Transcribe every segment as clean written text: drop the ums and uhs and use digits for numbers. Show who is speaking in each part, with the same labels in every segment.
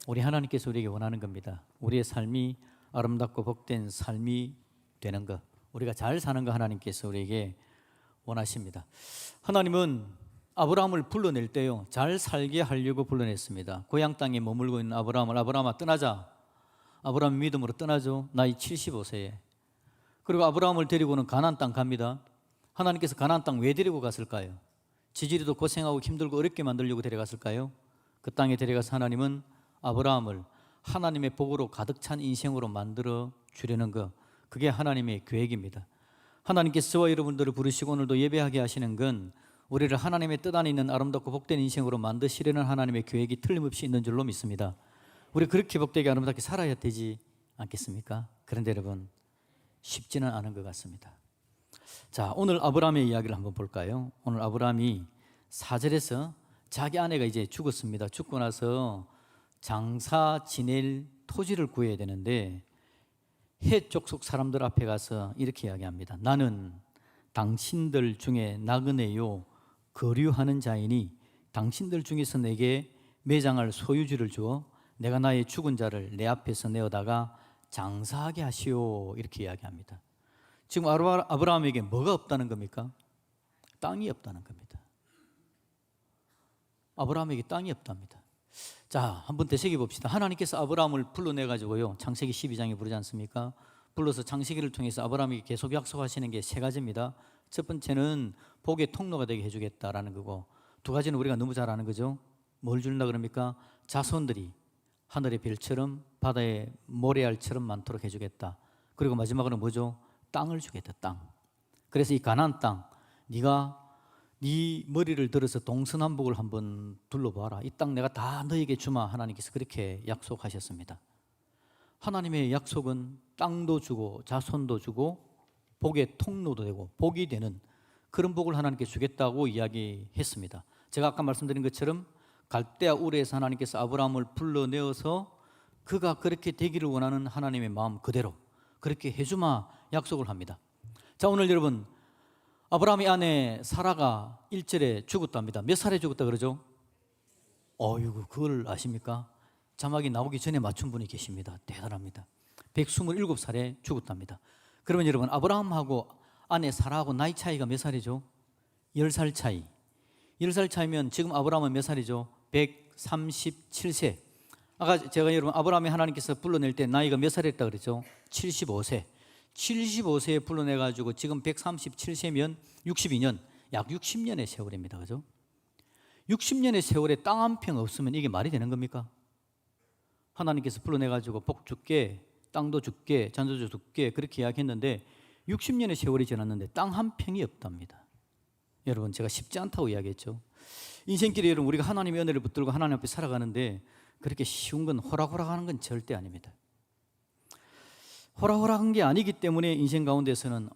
Speaker 1: 우리 하나님께서 우리에게 원하는 겁니다. 우리의 삶이 아름답고 복된 삶이 되는 것, 우리가 잘 사는 거 하나님께서 우리에게 원하십니다. 하나님은 아브라함을 불러낼 때요, 잘 살게 하려고 불러냈습니다. 고향 땅에 머물고 있는 아브라함을, 아브라함아 떠나자. 아브라함 믿음으로 떠나죠. 나이 75세에. 그리고 아브라함을 데리고는 가나안 땅 갑니다. 하나님께서 가나안 땅 왜 데리고 갔을까요? 지지리도 고생하고 힘들고 어렵게 만들려고 데려갔을까요? 그 땅에 데려가서 하나님은 아브라함을 하나님의 복으로 가득 찬 인생으로 만들어 주려는 것, 그게 하나님의 계획입니다. 하나님께서 저와 여러분들을 부르시고 오늘도 예배하게 하시는 건 우리를 하나님의 뜻 안에 있는 아름답고 복된 인생으로 만드시려는 하나님의 계획이 틀림없이 있는 줄로 믿습니다. 우리 그렇게 복되게 아름답게 살아야 되지 않겠습니까? 그런데 여러분, 쉽지는 않은 것 같습니다. 자, 오늘 아브라함의 이야기를 한번 볼까요? 오늘 아브라함이 4절에서 자기 아내가 이제 죽었습니다. 죽고 나서 장사 지낼 토지를 구해야 되는데 헷 족속 사람들 앞에 가서 이렇게 이야기합니다. 나는 당신들 중에 나그네요 거류하는 자이니 당신들 중에서 내게 매장할 소유주를 주어 내가 나의 죽은 자를 내 앞에서 내어다가 장사하게 하시오, 이렇게 이야기합니다. 지금 아브라함에게 뭐가 없다는 겁니까? 땅이 없다는 겁니다. 아브라함에게 땅이 없답니다. 자, 한번 되새겨 봅시다. 하나님께서 아브라함을 불러내가지고요, 창세기 12장에 부르지 않습니까? 불러서 창세기를 통해서 아브라함에게 계속 약속하시는 게 세 가지입니다. 첫 번째는 복의 통로가 되게 해주겠다라는 거고, 두 가지는 우리가 너무 잘 아는 거죠. 뭘 준다 그럽니까? 자손들이 하늘의 별처럼 바다의 모래알처럼 많도록 해주겠다. 그리고 마지막으로 뭐죠? 땅을 주겠다, 땅. 그래서 이 가나안 땅, 네가 네 머리를 들어서 동서남북을 한번 둘러봐라. 이 땅 내가 다 너에게 주마. 하나님께서 그렇게 약속하셨습니다. 하나님의 약속은 땅도 주고 자손도 주고 복의 통로도 되고 복이 되는 그런 복을 하나님께 주겠다고 이야기했습니다. 제가 아까 말씀드린 것처럼 갈대아 우르에서 하나님께서 아브라함을 불러내어서 그가 그렇게 되기를 원하는 하나님의 마음 그대로 그렇게 해주마 약속을 합니다. 자, 오늘 여러분, 아브라함의 아내 사라가 1절에 죽었답니다. 몇 살에 죽었다 그러죠? 어이구, 그걸 아십니까? 자막이 나오기 전에 맞춘 분이 계십니다. 대단합니다. 127살에 죽었답니다. 그러면 여러분, 아브라함하고 아내 사라하고 나이 차이가 몇 살이죠? 10살 차이. 10살 차이면 지금 아브라함은 몇 살이죠? 137세. 아까 제가 여러분 아브라함이 하나님께서 불러낼 때 나이가 몇 살이었다 그랬죠? 75세. 75세에 불러내가지고 지금 137세면 62년, 약 60년의 세월입니다. 그죠? 60년의 세월에 땅 한 평 없으면 이게 말이 되는 겁니까? 하나님께서 불러내가지고 복 줄게, 땅도 줄게, 잔소도 줄게, 그렇게 이야기했는데 60년의 세월이 지났는데 땅 한 평이 없답니다. 여러분, 제가 쉽지 않다고 이야기했죠. 인생길에 여러분, 우리가 하나님의 은혜를 붙들고 하나님 앞에 살아가는데 그렇게 쉬운 건 호락호락하는 건 절대 아닙니다. 호락호락한 게 아니기 때문에 인생 가운데서는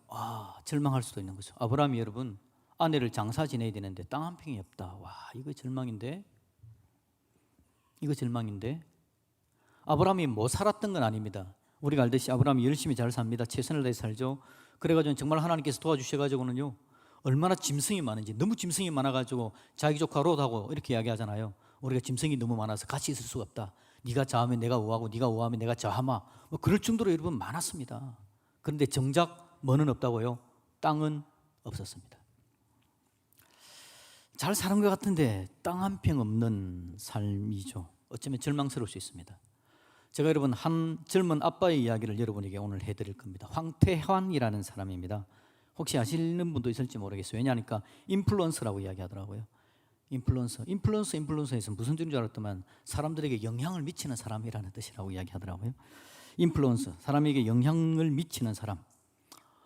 Speaker 1: 절망할 수도 있는 거죠. 아브라함이 여러분, 아내를 장사 지내야 되는데 땅 한 평이 없다. 와, 이거 절망인데? 이거 절망인데? 아브라함이 뭐 살았던 건 아닙니다. 우리가 알듯이 아브라함이 열심히 잘 삽니다. 최선을 다해 살죠. 그래가지고 정말 하나님께서 도와주셔가지고는요, 얼마나 짐승이 많은지, 너무 짐승이 많아가지고 자기 조카 롯하고 이렇게 이야기하잖아요. 우리가 짐승이 너무 많아서 같이 있을 수가 없다. 네가 좌하면 내가 우하고 네가 우하면 내가 좌하마. 뭐 그럴 정도로 여러분 많았습니다. 그런데 정작 뭐는 없다고요? 땅은 없었습니다. 잘 사는 것 같은데 땅 한 평 없는 삶이죠. 어쩌면 절망스러울 수 있습니다. 제가 여러분 한 젊은 아빠의 이야기를 여러분에게 오늘 해드릴 겁니다. 황태환이라는 사람입니다. 혹시 아시는 분도 있을지 모르겠어요. 왜냐하니까 인플루언서라고 이야기하더라고요. 인플루언서에서 무슨 뜻인 줄 알았더만 사람들에게 영향을 미치는 사람이라는 뜻이라고 이야기하더라고요. 인플루언서, 사람에게 영향을 미치는 사람.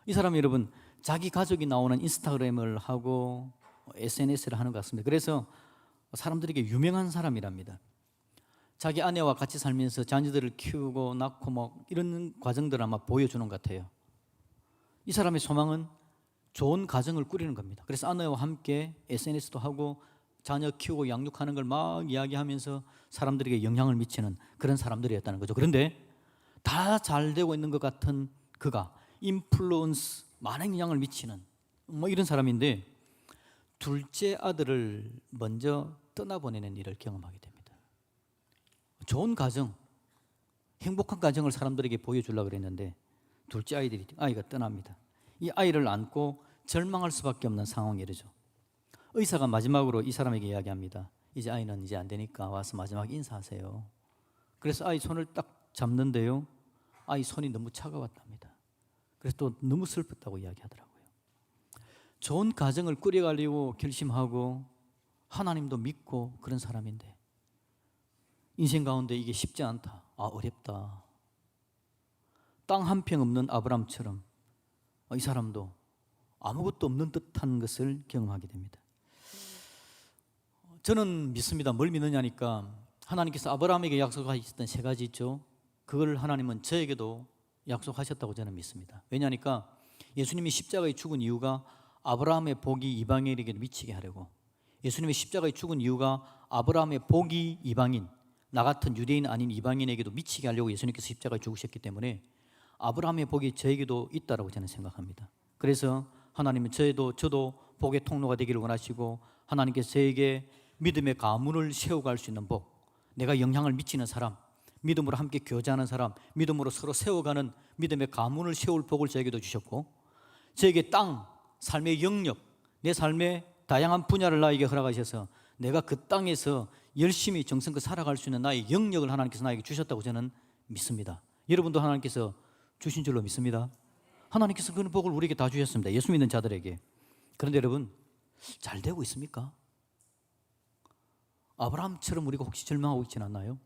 Speaker 1: 이 사람이 여러분 자기 가족이 나오는 인스타그램을 하고 SNS를 하는 것 같습니다. 그래서 사람들에게 유명한 사람이랍니다. 자기 아내와 같이 살면서 자녀들을 키우고 낳고 뭐 이런 과정들을 아마 보여주는 것 같아요. 이 사람의 소망은 좋은 가정을 꾸리는 겁니다. 그래서 아내와 함께 SNS도 하고 자녀 키우고 양육하는 걸 막 이야기하면서 사람들에게 영향을 미치는 그런 사람들이었다는 거죠. 그런데 다 잘 되고 있는 것 같은 그가 인플루언스, 많은 영향을 미치는 뭐 이런 사람인데 둘째 아들을 먼저 떠나보내는 일을 경험하게 됩니다. 좋은 가정, 행복한 가정을 사람들에게 보여주려고 그랬는데 둘째 아이가 떠납니다. 이 아이를 안고 절망할 수밖에 없는 상황이 이르죠. 의사가 마지막으로 이 사람에게 이야기합니다. 이제 아이는 이제 안 되니까 와서 마지막 인사하세요. 그래서 아이 손을 딱 잡는데요, 아이 손이 너무 차가웠답니다. 그래서 또 너무 슬펐다고 이야기하더라고요. 좋은 가정을 꾸려가려고 결심하고 하나님도 믿고 그런 사람인데 인생 가운데 이게 쉽지 않다. 어렵다. 땅 한 평 없는 아브람처럼 이 사람도 아무것도 없는 듯한 것을 경험하게 됩니다. 저는 믿습니다. 뭘 믿느냐니까 하나님께서 아브라함에게 약속하셨던 세 가지 있죠. 그걸 하나님은 저에게도 약속하셨다고 저는 믿습니다. 왜냐하니까 예수님이 십자가에 죽은 이유가 아브라함의 복이 이방인에게 미치게 하려고, 예수님이 십자가에 죽은 이유가 아브라함의 복이 이방인, 나 같은 유대인 아닌 이방인에게도 미치게 하려고 예수님께서 십자가에 죽으셨기 때문에 아브라함의 복이 저에게도 있다라고 저는 생각합니다. 그래서 하나님은 저도 복의 통로가 되기를 원하시고 하나님께서 저에게 믿음의 가문을 세워갈 수 있는 복, 내가 영향을 미치는 사람, 믿음으로 함께 교제하는 사람, 믿음으로 서로 세워가는 믿음의 가문을 세울 복을 저에게도 주셨고, 저에게 땅, 삶의 영역, 내 삶의 다양한 분야를 나에게 허락하셔서 내가 그 땅에서 열심히 정성껏 살아갈 수 있는 나의 영역을 하나님께서 나에게 주셨다고 저는 믿습니다. 여러분도 하나님께서 주신 줄로 믿습니다. 하나님께서 그 복을 우리에게 다 주셨습니다. 예수 믿는 자들에게. 그런데 여러분, 잘 되고 있습니까? 아브라함처럼 우리가 혹시 절망하고 있지는 않나요?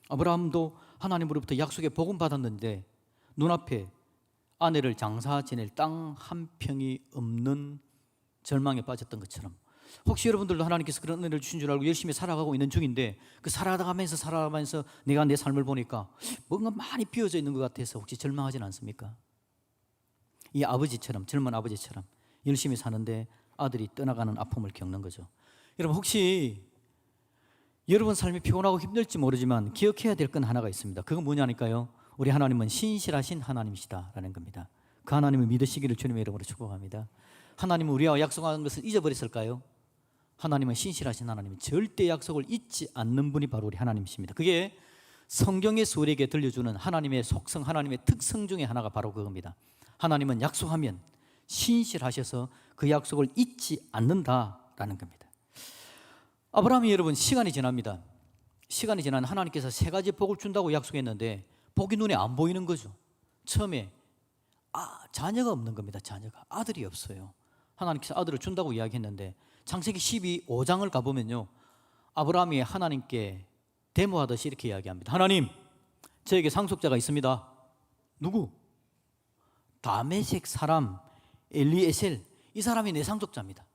Speaker 1: 아브라함도 하나님으로부터 약속의 복음 받았는데 눈앞에 아내를 장사 지낼 땅 한 평이 없는 절망에 빠졌던 것처럼 혹시 여러분들도 하나님께서 그런 은혜를 주신 줄 알고 열심히 살아가고 있는 중인데 그 살아가면서 내가 내 삶을 보니까 뭔가 많이 비어져 있는 것 같아서 혹시 절망하진 않습니까? 이 아버지처럼, 젊은 아버지처럼 열심히 사는데 아들이 떠나가는 아픔을 겪는 거죠. 여러분, 혹시 여러분 삶이 피곤하고 힘들지 모르지만 기억해야 될 건 하나가 있습니다. 그건 뭐냐니까요, 우리 하나님은 신실하신 하나님이시다라는 겁니다. 그 하나님을 믿으시기를 주님의 이름으로 축복합니다. 하나님은 우리와 약속한 것을 잊어버렸을까요? 하나님은 신실하신 하나님, 절대 약속을 잊지 않는 분이 바로 우리 하나님이십니다. 그게 성경에서 우리에게 들려주는 하나님의 속성, 하나님의 특성 중에 하나가 바로 그겁니다. 하나님은 약속하면 신실하셔서 그 약속을 잊지 않는다라는 겁니다. 아브라함이 여러분 시간이 지납니다. 시간이 지난 하나님께서 세 가지 복을 준다고 약속했는데 복이 눈에 안 보이는 거죠. 처음에 자녀가 없는 겁니다. 자녀가, 아들이 없어요. 하나님께서 아들을 준다고 이야기했는데 창세기 12, 5장을 가보면요, 아브라함이 하나님께 데모하듯이 이렇게 이야기합니다. 하나님, 저에게 상속자가 있습니다. 누구? 다메섹 사람 엘리에셀, 이 사람이 내 상속자입니다.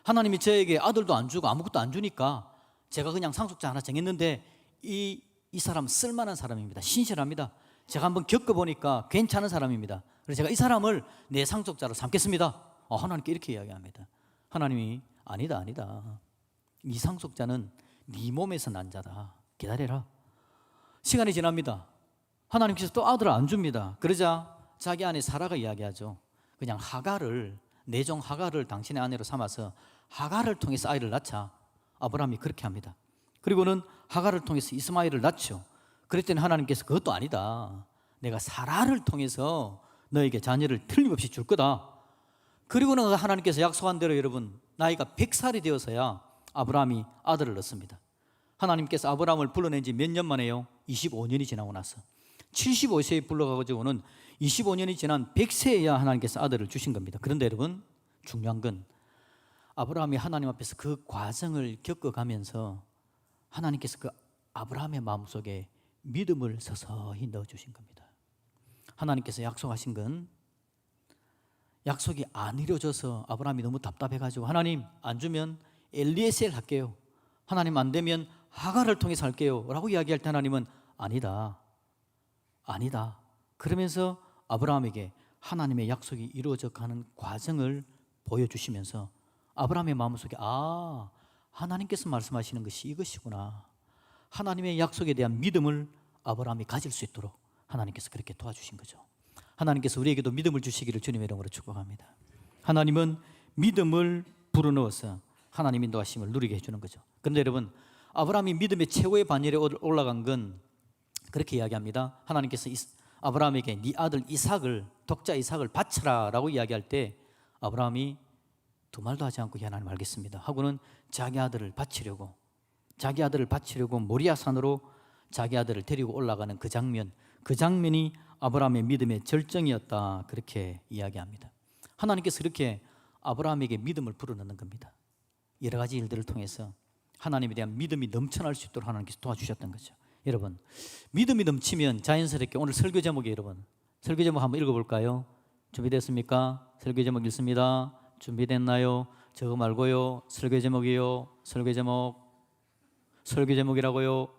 Speaker 1: 하나님이 저에게 아들도 안 주고 아무것도 안 주니까 제가 그냥 상속자 하나 정했는데 이 사람 쓸만한 사람입니다. 신실합니다. 제가 한번 겪어보니까 괜찮은 사람입니다. 그래서 제가 이 사람을 내 상속자로 삼겠습니다. 하나님께 이렇게 이야기합니다. 하나님이 아니다. 이 상속자는 네 몸에서 난 자다. 기다려라. 시간이 지납니다. 하나님께서 또 아들을 안 줍니다. 그러자 자기 아내 사라가 이야기하죠. 그냥 내종 하갈을 당신의 아내로 삼아서 하갈을 통해서 아이를 낳자. 아브라함이 그렇게 합니다. 그리고는 하갈을 통해서 이스마엘을 낳죠. 그랬더니 하나님께서 그것도 아니다. 내가 사라를 통해서 너에게 자녀를 틀림없이 줄 거다. 그리고는 하나님께서 약속한 대로 여러분 나이가 100살이 되어서야 아브라함이 아들을 낳습니다. 하나님께서 아브라함을 불러낸 지 몇 년 만에요? 25년이 지나고 나서 75세에 불러가지고는 25년이 지난 100세에야 하나님께서 아들을 주신 겁니다. 그런데 여러분, 중요한 건 아브라함이 하나님 앞에서 그 과정을 겪어가면서 하나님께서 그 아브라함의 마음속에 믿음을 서서히 넣어주신 겁니다. 하나님께서 약속하신 건 약속이 안 이루어져서 아브라함이 너무 답답해가지고 하나님 안 주면 엘리에셀 할게요, 하나님 안 되면 하갈을 통해서 할게요 라고 이야기할 때 하나님은 아니다 그러면서 아브라함에게 하나님의 약속이 이루어져 가는 과정을 보여주시면서 아브라함의 마음속에 하나님께서 말씀하시는 것이 이것이구나, 하나님의 약속에 대한 믿음을 아브라함이 가질 수 있도록 하나님께서 그렇게 도와주신 거죠. 하나님께서 우리에게도 믿음을 주시기를 주님의 이름으로 축복합니다. 하나님은 믿음을 불어넣어서 하나님 인도하심을 누리게 해주는 거죠. 그런데 여러분, 아브라함이 믿음의 최고의 반열에 올라간 건 그렇게 이야기합니다. 하나님께서 아브라함에게 네 아들 이삭을, 독자 이삭을 바쳐라 라고 이야기할 때 아브라함이 두 말도 하지 않고 하나님 알겠습니다 하고는 자기 아들을 바치려고 모리아 산으로 자기 아들을 데리고 올라가는 그 장면이 아브라함의 믿음의 절정이었다, 그렇게 이야기합니다. 하나님께서 이렇게 아브라함에게 믿음을 불어넣는 겁니다. 여러 가지 일들을 통해서 하나님에 대한 믿음이 넘쳐날 수 있도록 하나님께서 도와주셨던 거죠. 여러분, 믿음이 넘치면 자연스럽게, 오늘 설교 제목이, 여러분 설교 제목 한번 읽어볼까요? 준비됐습니까? 설교 제목 읽습니다. 준비됐나요? 저거 말고요. 설교 제목이요. 설교 제목이라고요.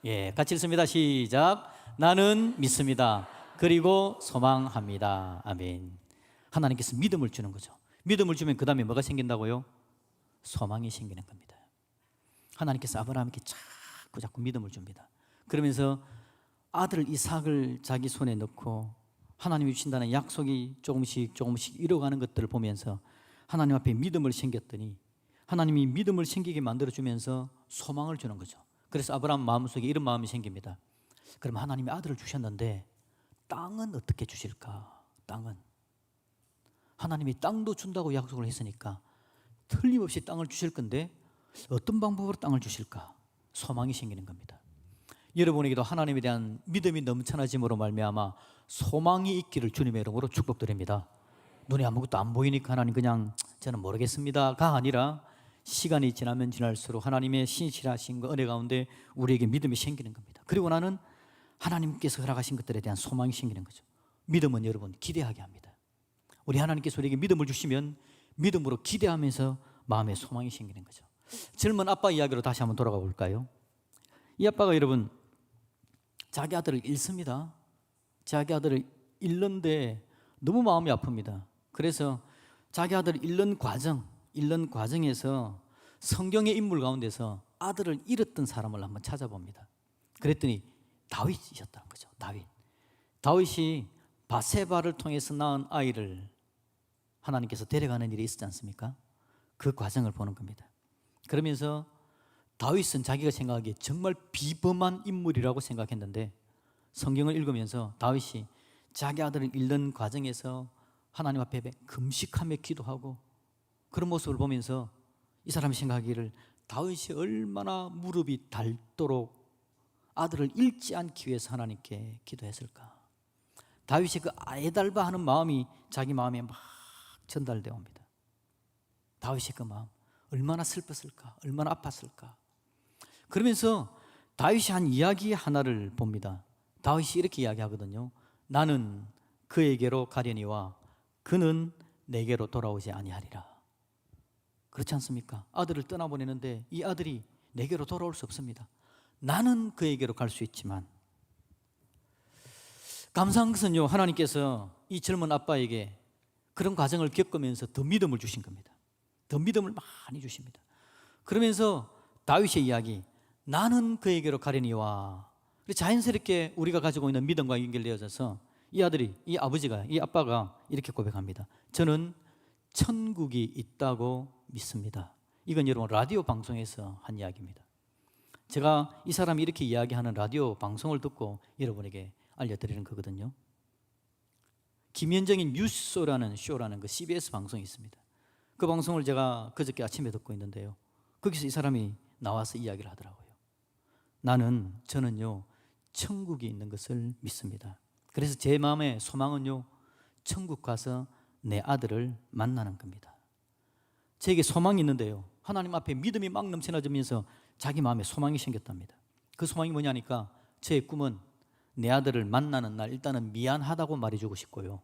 Speaker 1: 예, 같이 읽습니다. 시작. 나는 믿습니다. 그리고 소망합니다. 아멘. 하나님께서 믿음을 주는 거죠. 믿음을 주면 그 다음에 뭐가 생긴다고요? 소망이 생기는 겁니다. 하나님께서 아브라함에게 자꾸 믿음을 줍니다. 그러면서 아들 이삭을 자기 손에 넣고 하나님이 주신다는 약속이 조금씩 이뤄가는 것들을 보면서 하나님 앞에 믿음을 생겼더니 하나님이 믿음을 생기게 만들어주면서 소망을 주는 거죠. 그래서 아브라함 마음속에 이런 마음이 생깁니다. 그럼 하나님이 아들을 주셨는데 땅은 어떻게 주실까? 땅은 하나님이 땅도 준다고 약속을 했으니까 틀림없이 땅을 주실 건데 어떤 방법으로 땅을 주실까? 소망이 생기는 겁니다. 여러분에게도 하나님에 대한 믿음이 넘쳐나짐으로 말미암아 소망이 있기를 주님의 이름으로 축복드립니다. 눈에 아무것도 안 보이니까 하나님 그냥 저는 모르겠습니다가 아니라 시간이 지나면 지날수록 하나님의 신실하신 은혜 가운데 우리에게 믿음이 생기는 겁니다. 그리고 나는 하나님께서 허락하신 것들에 대한 소망이 생기는 거죠. 믿음은 여러분 기대하게 합니다. 우리 하나님께서 우리에게 믿음을 주시면 믿음으로 기대하면서 마음에 소망이 생기는 거죠. 젊은 아빠 이야기로 다시 한번 돌아가 볼까요? 이 아빠가 여러분 자기 아들을 잃습니다. 자기 아들을 잃는데 너무 마음이 아픕니다. 그래서 자기 아들을 잃는 과정에서 성경의 인물 가운데서 아들을 잃었던 사람을 한번 찾아봅니다. 그랬더니 다윗이셨다는 거죠. 다윗이 바세바를 통해서 낳은 아이를 하나님께서 데려가는 일이 있었지 않습니까? 그 과정을 보는 겁니다. 그러면서 다윗은 자기가 생각하기에 정말 비범한 인물이라고 생각했는데 성경을 읽으면서 다윗이 자기 아들을 잃는 과정에서 하나님 앞에 금식하며 기도하고 그런 모습을 보면서 이 사람이 생각하기를 다윗이 얼마나 무릎이 닳도록 아들을 잃지 않기 위해서 하나님께 기도했을까. 다윗이 그 애달바 하는 마음이 자기 마음에 막 전달되어 옵니다. 다윗의 그 마음 얼마나 슬펐을까, 얼마나 아팠을까. 그러면서 다윗이 한 이야기 하나를 봅니다. 다윗이 이렇게 이야기하거든요. 나는 그에게로 가려니와 그는 내게로 돌아오지 아니하리라. 그렇지 않습니까? 아들을 떠나보내는데 이 아들이 내게로 돌아올 수 없습니다. 나는 그에게로 갈 수 있지만 감사한 것은요, 하나님께서 이 젊은 아빠에게 그런 과정을 겪으면서 더 믿음을 주신 겁니다. 더 믿음을 많이 주십니다. 그러면서 다윗의 이야기, 나는 그에게로 가려니와, 자연스럽게 우리가 가지고 있는 믿음과 연결되어져서 이 아들이, 이 아버지가, 이 아빠가 이렇게 고백합니다. 저는 천국이 있다고 믿습니다. 이건 여러분 라디오 방송에서 한 이야기입니다. 제가 이 사람이 이렇게 이야기하는 라디오 방송을 듣고 여러분에게 알려드리는 거거든요. 김현정의 뉴스라는 쇼라는 그 CBS 방송이 있습니다. 그 방송을 제가 그저께 아침에 듣고 있는데요. 거기서 이 사람이 나와서 이야기를 하더라고요. 저는요 천국이 있는 것을 믿습니다. 그래서 제 마음의 소망은요 천국 가서 내 아들을 만나는 겁니다. 제게 소망이 있는데요, 하나님 앞에 믿음이 막 넘쳐나지면서 자기 마음에 소망이 생겼답니다. 그 소망이 뭐냐니까 제 꿈은 내 아들을 만나는 날 일단은 미안하다고 말해주고 싶고요,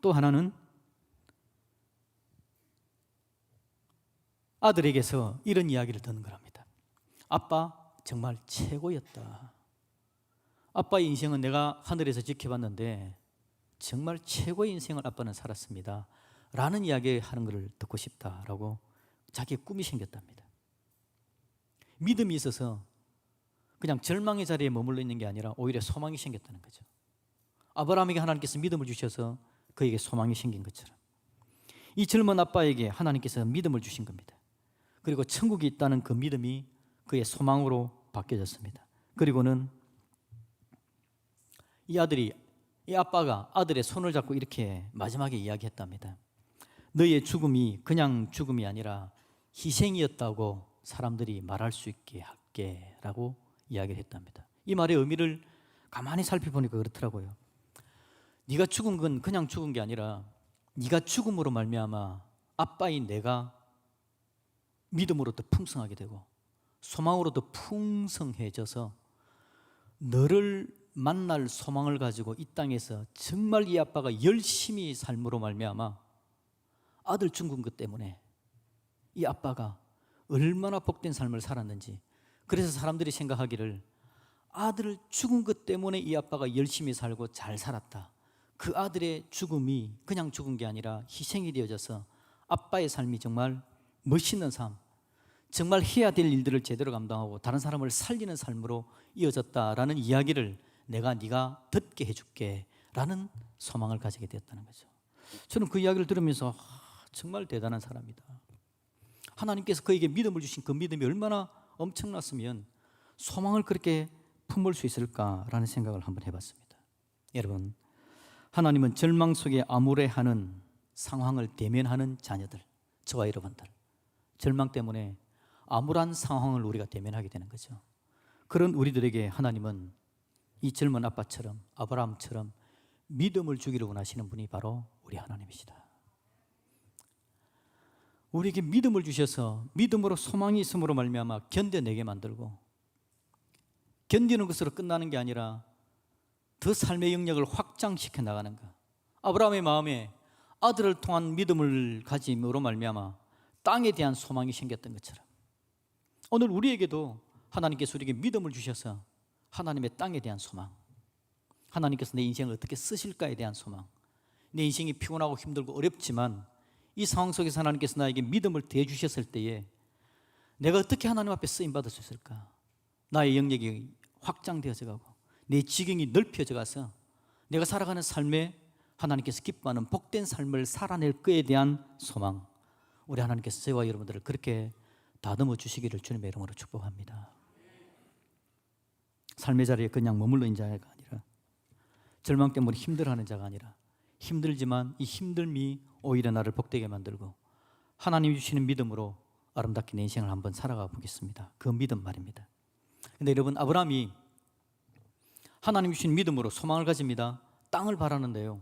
Speaker 1: 또 하나는 아들에게서 이런 이야기를 듣는 거랍니다. 아빠 정말 최고였다. 아빠의 인생은 내가 하늘에서 지켜봤는데 정말 최고의 인생을 아빠는 살았습니다 라는 이야기 하는 것을 듣고 싶다라고 자기의 꿈이 생겼답니다. 믿음이 있어서 그냥 절망의 자리에 머물러 있는 게 아니라 오히려 소망이 생겼다는 거죠. 아브라함에게 하나님께서 믿음을 주셔서 그에게 소망이 생긴 것처럼 이 젊은 아빠에게 하나님께서 믿음을 주신 겁니다. 그리고 천국이 있다는 그 믿음이 그의 소망으로 바뀌어졌습니다. 그리고는 이 아빠가 아들의 손을 잡고 이렇게 마지막에 이야기했답니다. 너의 죽음이 그냥 죽음이 아니라 희생이었다고 사람들이 말할 수 있게 할게 라고 이야기를 했답니다. 이 말의 의미를 가만히 살펴보니까 그렇더라고요. 네가 죽은 건 그냥 죽은 게 아니라 네가 죽음으로 말미암아 아빠인 내가 믿음으로 더 풍성하게 되고 소망으로 더 풍성해져서 너를 만날 소망을 가지고 이 땅에서 정말 이 아빠가 열심히 삶으로 말미암아 아들 죽은 것 때문에 이 아빠가 얼마나 복된 삶을 살았는지, 그래서 사람들이 생각하기를 아들을 죽은 것 때문에 이 아빠가 열심히 살고 잘 살았다, 그 아들의 죽음이 그냥 죽은 게 아니라 희생이 되어져서 아빠의 삶이 정말 멋있는 삶, 정말 해야 될 일들을 제대로 감당하고 다른 사람을 살리는 삶으로 이어졌다라는 이야기를 내가 네가 듣게 해줄게 라는 소망을 가지게 되었다는 거죠. 저는 그 이야기를 들으면서 정말 대단한 사람이다, 하나님께서 그에게 믿음을 주신 그 믿음이 얼마나 엄청났으면 소망을 그렇게 품을 수 있을까라는 생각을 한번 해봤습니다. 여러분, 하나님은 절망 속에 암울해하는 상황을 대면하는 자녀들, 저와 여러분들, 절망 때문에 암울한 상황을 우리가 대면하게 되는 거죠. 그런 우리들에게 하나님은 이 젊은 아빠처럼, 아브라함처럼 믿음을 주기를 원하시는 분이 바로 우리 하나님이시다. 우리에게 믿음을 주셔서 믿음으로 소망이 있음으로 말미암아 견뎌내게 만들고, 견디는 것으로 끝나는 게 아니라 더 삶의 영역을 확장시켜 나가는 것. 아브라함의 마음에 아들을 통한 믿음을 가짐으로 말미암아 땅에 대한 소망이 생겼던 것처럼 오늘 우리에게도 하나님께서 우리에게 믿음을 주셔서 하나님의 땅에 대한 소망, 하나님께서 내 인생을 어떻게 쓰실까에 대한 소망, 내 인생이 피곤하고 힘들고 어렵지만 이 상황 속에서 하나님께서 나에게 믿음을 대주셨을 때에 내가 어떻게 하나님 앞에 쓰임받을 수 있을까, 나의 영역이 확장되어져 가고 내 지경이 넓혀져 가서 내가 살아가는 삶에 하나님께서 기뻐하는 복된 삶을 살아낼 것에 대한 소망, 우리 하나님께서 저와 여러분들을 그렇게 다듬어 주시기를 주님의 이름으로 축복합니다. 삶의 자리에 그냥 머물러 있는 자가 아니라, 절망 때문에 힘들어하는 자가 아니라, 힘들지만 이 힘듦이 오히려 나를 복되게 만들고 하나님이 주시는 믿음으로 아름답게 내 인생을 한번 살아가 보겠습니다. 그 믿음 말입니다. 그런데 여러분, 아브라함이 하나님이 주신 믿음으로 소망을 가집니다. 땅을 바라는데요,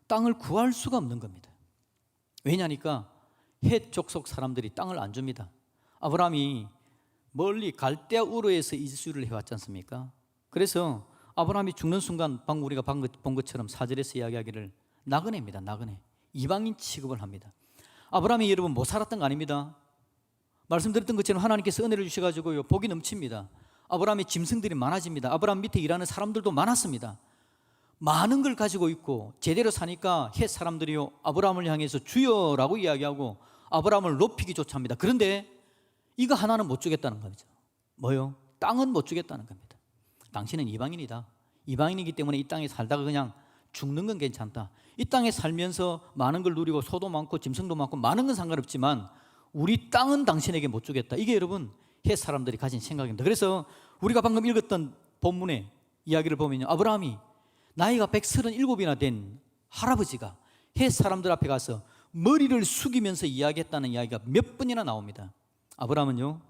Speaker 1: 땅을 구할 수가 없는 겁니다. 왜냐니까 헷 족속 사람들이 땅을 안 줍니다. 아브라함이 멀리 갈대아 우르에서 이주를 해왔지 않습니까? 그래서 아브라함이 죽는 순간 방금 우리가 본 것처럼 4절에서 이야기하기를 나그네입니다. 나그네, 이방인 취급을 합니다. 아브라함이 여러분 못 살았던 거 아닙니다. 말씀드렸던 것처럼 하나님께서 은혜를 주셔가지고요, 복이 넘칩니다. 아브라함의 짐승들이 많아집니다. 아브라함 밑에 일하는 사람들도 많았습니다. 많은 걸 가지고 있고 제대로 사니까 헷 사람들이요, 아브라함을 향해서 주여라고 이야기하고 아브라함을 높이기조차 합니다. 그런데 이거 하나는 못 주겠다는 거죠. 뭐요? 땅은 못 주겠다는 겁니다. 당신은 이방인이다, 이방인이기 때문에 이 땅에 살다가 그냥 죽는 건 괜찮다, 이 땅에 살면서 많은 걸 누리고 소도 많고 짐승도 많고 많은 건 상관없지만 우리 땅은 당신에게 못 주겠다, 이게 여러분 헷 사람들이 가진 생각입니다. 그래서 우리가 방금 읽었던 본문의 이야기를 보면요, 아브라함이 나이가 137이나 된 할아버지가 헷 사람들 앞에 가서 머리를 숙이면서 이야기했다는 이야기가 몇 번이나 나옵니다. 아브라함은요,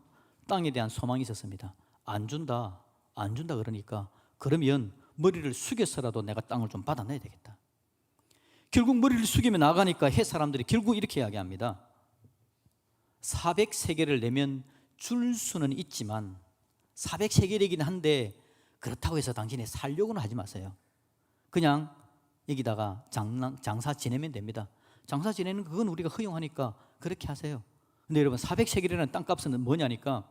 Speaker 1: 땅에 대한 소망이 있었습니다. 안 준다 그러니까 그러면 머리를 숙여서라도 내가 땅을 좀 받아내야 되겠다. 결국 머리를 숙이며 나가니까 헷 사람들이 결국 이렇게 이야기합니다. 400세겔을 내면 줄 수는 있지만 400세겔이긴 한데 그렇다고 해서 당신이 살려고는 하지 마세요. 그냥 여기다가 장사 지내면 됩니다. 장사 지내는 그건 우리가 허용하니까 그렇게 하세요. 근데 여러분, 400세겔이라는 땅값은 뭐냐니까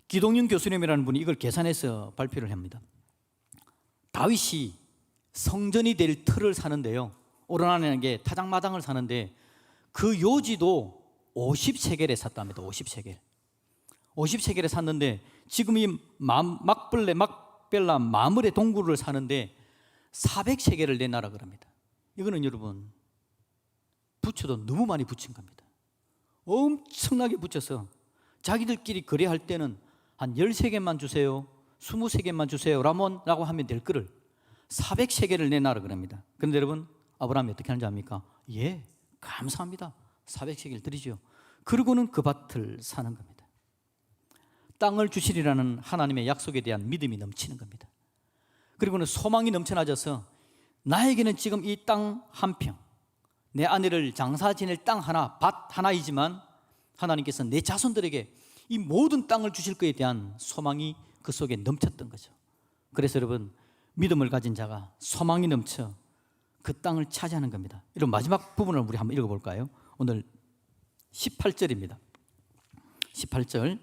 Speaker 1: 기동윤 교수님이라는 분이 이걸 계산해서 발표를 합니다. 다윗이 성전이 될 틀을 사는데요, 오르나는 게 타작마당을 사는데 그 요지도 50세겔에 샀답니다. 50세겔에 샀는데 지금 이 막벨라 마물의 동굴을 사는데 400세겔을 내놔라 그럽니다. 이거는 여러분 부처도 너무 많이 붙인 겁니다. 엄청나게 붙여서 자기들끼리 거래할 때는 한 13개만 주세요, 23개만 주세요 라고 하면 될 거를 400세겔을 내놔라 그럽니다. 그런데 여러분 아브라함이 어떻게 하는지 압니까? 예, 감사합니다. 400세겔 드리죠. 그러고는 그 밭을 사는 겁니다. 땅을 주시리라는 하나님의 약속에 대한 믿음이 넘치는 겁니다. 그리고는 소망이 넘쳐나져서 나에게는 지금 이 땅 한 평, 내 아내를 장사 지낼 땅 하나, 밭 하나이지만 하나님께서 내 자손들에게 이 모든 땅을 주실 것에 대한 소망이 그 속에 넘쳤던 거죠. 그래서 여러분 믿음을 가진 자가 소망이 넘쳐 그 땅을 차지하는 겁니다. 이런 마지막 부분을 우리 한번 읽어볼까요? 오늘 18절입니다. 18절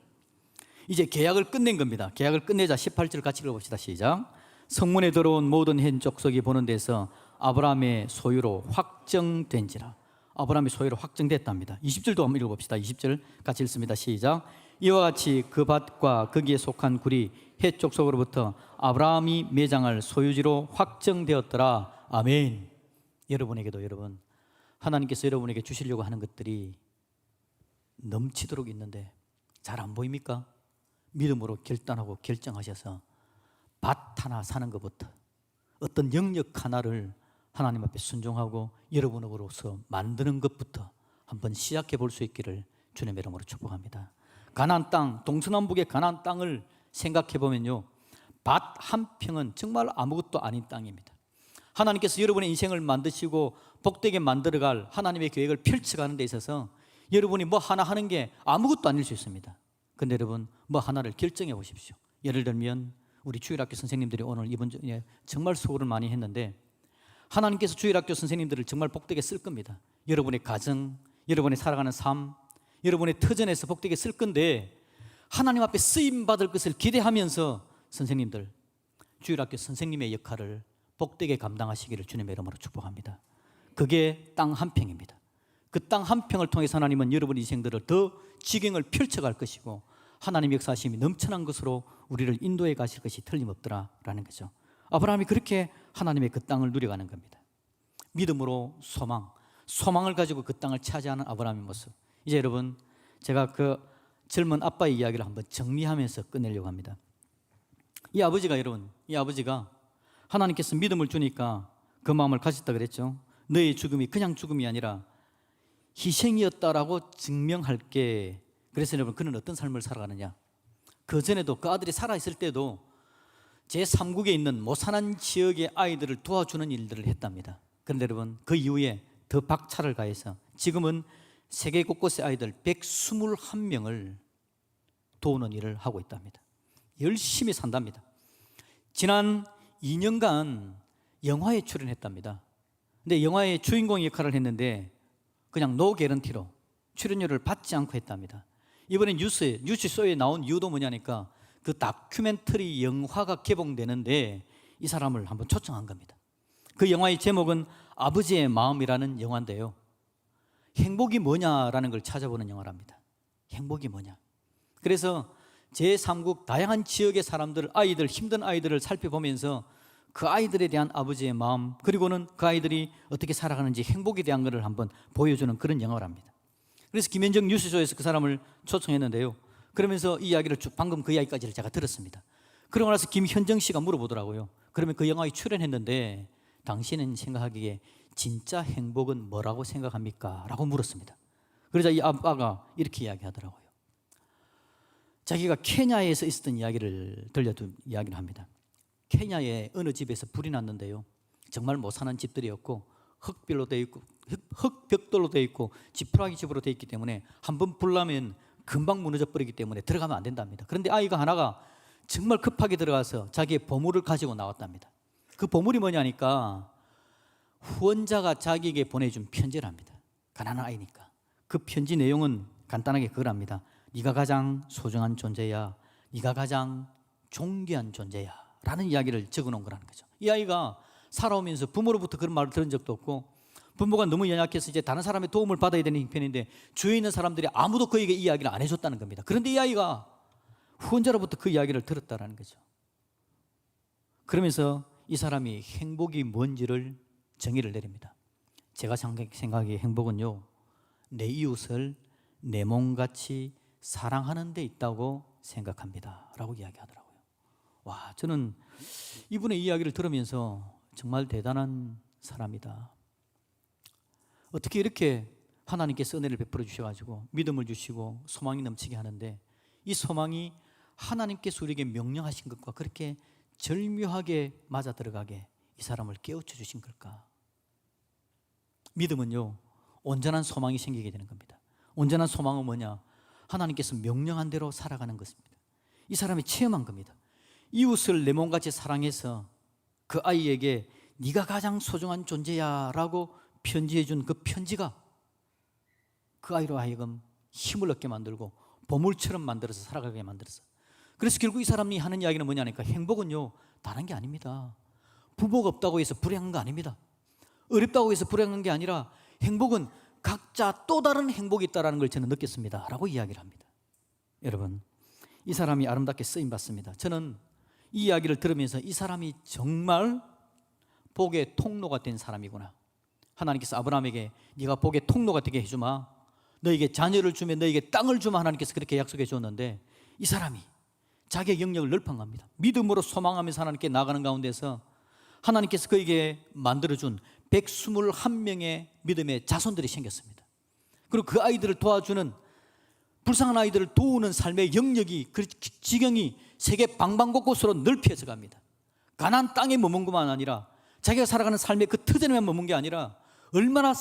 Speaker 1: 이제 계약을 끝낸 겁니다. 계약을 끝내자 18절 같이 읽어봅시다. 시작. 성문에 들어온 모든 hen 족속이 보는 데서 아브라함의 소유로 확정된지라. 아브라함의 소유로 확정됐답니다. 20절도 한번 읽어봅시다. 20절 같이 읽습니다. 시작. 이와 같이 그 밭과 거기에 속한 굴이 헷 족속으로부터 아브라함이 매장할 소유지로 확정되었더라. 아멘. 여러분에게도 여러분 하나님께서 여러분에게 주시려고 하는 것들이 넘치도록 있는데 잘 안 보입니까? 믿음으로 결단하고 결정하셔서 밭 하나 사는 것부터 어떤 영역 하나를 하나님 앞에 순종하고 여러분으로서 만드는 것부터 한번 시작해 볼 수 있기를 주님의 이름으로 축복합니다. 가나안 땅, 동서남북의 가나안 땅을 생각해 보면요, 밭 한 평은 정말 아무것도 아닌 땅입니다. 하나님께서 여러분의 인생을 만드시고 복되게 만들어갈 하나님의 계획을 펼쳐가는 데 있어서 여러분이 뭐 하나 하는 게 아무것도 아닐 수 있습니다. 그런데 여러분 뭐 하나를 결정해 보십시오. 예를 들면 우리 주일학교 선생님들이 오늘 이번 주에 정말 수고를 많이 했는데 하나님께서 주일학교 선생님들을 정말 복되게 쓸 겁니다. 여러분의 가정, 여러분의 살아가는 삶, 여러분의 터전에서 복되게 쓸 건데 하나님 앞에 쓰임받을 것을 기대하면서 선생님들, 주일학교 선생님의 역할을 복되게 감당하시기를 주님의 이름으로 축복합니다. 그게 땅 한 평입니다. 그 땅 한 평을 통해서 하나님은 여러분 인생들을 더 지경을 펼쳐갈 것이고 하나님의 역사하심이 넘쳐난 것으로 우리를 인도해 가실 것이 틀림없더라라는 거죠. 아브라함이 그렇게 하나님의 그 땅을 누려가는 겁니다. 믿음으로 소망을 가지고 그 땅을 차지하는 아브라함의 모습. 이제 여러분 제가 그 젊은 아빠의 이야기를 한번 정리하면서 끝내려고 합니다. 이 아버지가 하나님께서 믿음을 주니까 그 마음을 가졌다 그랬죠. 너의 죽음이 그냥 죽음이 아니라 희생이었다라고 증명할게. 그래서 여러분 그는 어떤 삶을 살아가느냐, 그 전에도 그 아들이 살아있을 때도 제3국에 있는 모산한 지역의 아이들을 도와주는 일들을 했답니다. 그런데 여러분 그 이후에 더 박차를 가해서 지금은 세계 곳곳의 아이들 121명을 도우는 일을 하고 있답니다. 열심히 산답니다. 지난 2년간 영화에 출연했답니다. 근데 영화의 주인공 역할을 했는데 그냥 노 개런티로 출연료를 받지 않고 했답니다. 이번에 뉴스쇼에 나온 이유도 뭐냐니까 그 다큐멘터리 영화가 개봉되는데 이 사람을 한번 초청한 겁니다. 그 영화의 제목은 아버지의 마음이라는 영화인데요, 행복이 뭐냐라는 걸 찾아보는 영화랍니다. 행복이 뭐냐. 그래서 제3국 다양한 지역의 사람들, 아이들, 힘든 아이들을 살펴보면서 그 아이들에 대한 아버지의 마음, 그리고는 그 아이들이 어떻게 살아가는지 행복에 대한 것을 한번 보여주는 그런 영화랍니다. 그래서 김현정 뉴스쇼에서 그 사람을 초청했는데요, 그러면서 이 이야기를 방금 그 이야기까지를 제가 들었습니다. 그러고 나서 김현정 씨가 물어보더라고요. 그러면 그 영화에 출연했는데 당신은 생각하기에 진짜 행복은 뭐라고 생각합니까? 라고 물었습니다. 그러자 이 아빠가 이렇게 이야기하더라고요. 자기가 케냐에서 있었던 이야기를 들려준 이야기를 합니다. 케냐의 어느 집에서 불이 났는데요, 정말 못 사는 집들이었고 흙벽돌로 되어 있고 지푸라기 집으로 되어 있기 때문에 한번 불 나면 금방 무너져 버리기 때문에 들어가면 안 된답니다. 그런데 아이가 하나가 정말 급하게 들어가서 자기의 보물을 가지고 나왔답니다. 그 보물이 뭐냐니까 후원자가 자기에게 보내준 편지랍니다. 가난한 아이니까. 그 편지 내용은 간단하게 그거랍니다. 네가 가장 소중한 존재야, 네가 가장 존귀한 존재야 라는 이야기를 적어놓은 거라는 거죠. 이 아이가 살아오면서 부모로부터 그런 말을 들은 적도 없고, 부모가 너무 연약해서 이제 다른 사람의 도움을 받아야 되는 형편인데 주위에 있는 사람들이 아무도 그에게 이 이야기를 안 해줬다는 겁니다. 그런데 이 아이가 후원자로부터 그 이야기를 들었다는 거죠. 그러면서 이 사람이 행복이 뭔지를 정의를 내립니다. 제가 생각하기에 행복은요, 내 이웃을 내 몸같이 사랑하는 데 있다고 생각합니다 라고 이야기하더라고요. 와, 저는 이분의 이야기를 들으면서 정말 대단한 사람이다. 어떻게 이렇게 하나님께서 은혜를 베풀어 주셔가지고 믿음을 주시고 소망이 넘치게 하는데 이 소망이 하나님께서 우리에게 명령하신 것과 그렇게 절묘하게 맞아 들어가게 이 사람을 깨우쳐 주신 걸까? 믿음은요, 온전한 소망이 생기게 되는 겁니다. 온전한 소망은 뭐냐? 하나님께서 명령한 대로 살아가는 것입니다. 이 사람이 체험한 겁니다. 이웃을 내 몸같이 사랑해서 그 아이에게 네가 가장 소중한 존재야 라고 편지해 준 그 편지가 그 아이로 하여금 힘을 얻게 만들고 보물처럼 만들어서 살아가게 만들어서, 그래서 결국 이 사람이 하는 이야기는 뭐냐니까 행복은요 다른 게 아닙니다. 부모가 없다고 해서 불행한 거 아닙니다. 어렵다고 해서 불행한 게 아니라 행복은 각자 또 다른 행복이 있다는 걸 저는 느꼈습니다 라고 이야기를 합니다. 여러분, 이 사람이 아름답게 쓰임받습니다. 저는 이 이야기를 들으면서 이 사람이 정말 복의 통로가 된 사람이구나. 하나님께서 아브라함에게 네가 복의 통로가 되게 해주마, 너에게 자녀를 주면 너에게 땅을 주마, 하나님께서 그렇게 약속해 줬는데 이 사람이 자기의 영역을 넓혀갑니다. 믿음으로 소망하면서 하나님께 나가는 가운데서 하나님께서 그에게 만들어준 121명의 믿음의 자손들이 생겼습니다. 그리고 그 아이들을 도와주는, 불쌍한 아이들을 도우는 삶의 영역이, 그 지경이 세계 방방곳곳으로 넓혀져 갑니다. 가나안 땅에 머문 것만 아니라 자기가 살아가는 삶의 그 터전에만 머문 게 아니라 얼마나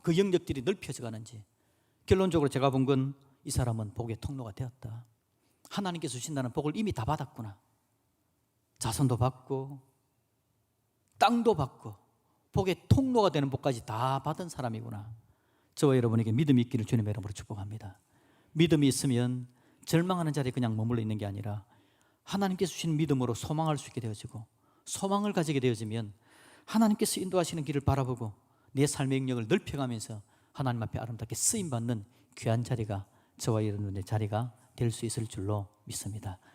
Speaker 1: 그 영역들이 넓혀져 가는지, 결론적으로 제가 본 건 이 사람은 복의 통로가 되었다. 하나님께서 주신다는 복을 이미 다 받았구나. 자손도 받고 땅도 받고 복의 통로가 되는 복까지 다 받은 사람이구나. 저와 여러분에게 믿음이 있기를 주님의 이름으로 축복합니다. 믿음이 있으면 절망하는 자리에 그냥 머물러 있는 게 아니라 하나님께서 주신 믿음으로 소망할 수 있게 되어지고, 소망을 가지게 되어지면 하나님께서 인도하시는 길을 바라보고 내 삶의 영역을 넓혀가면서 하나님 앞에 아름답게 쓰임받는 귀한 자리가 저와 여러분의 자리가 될 수 있을 줄로 믿습니다.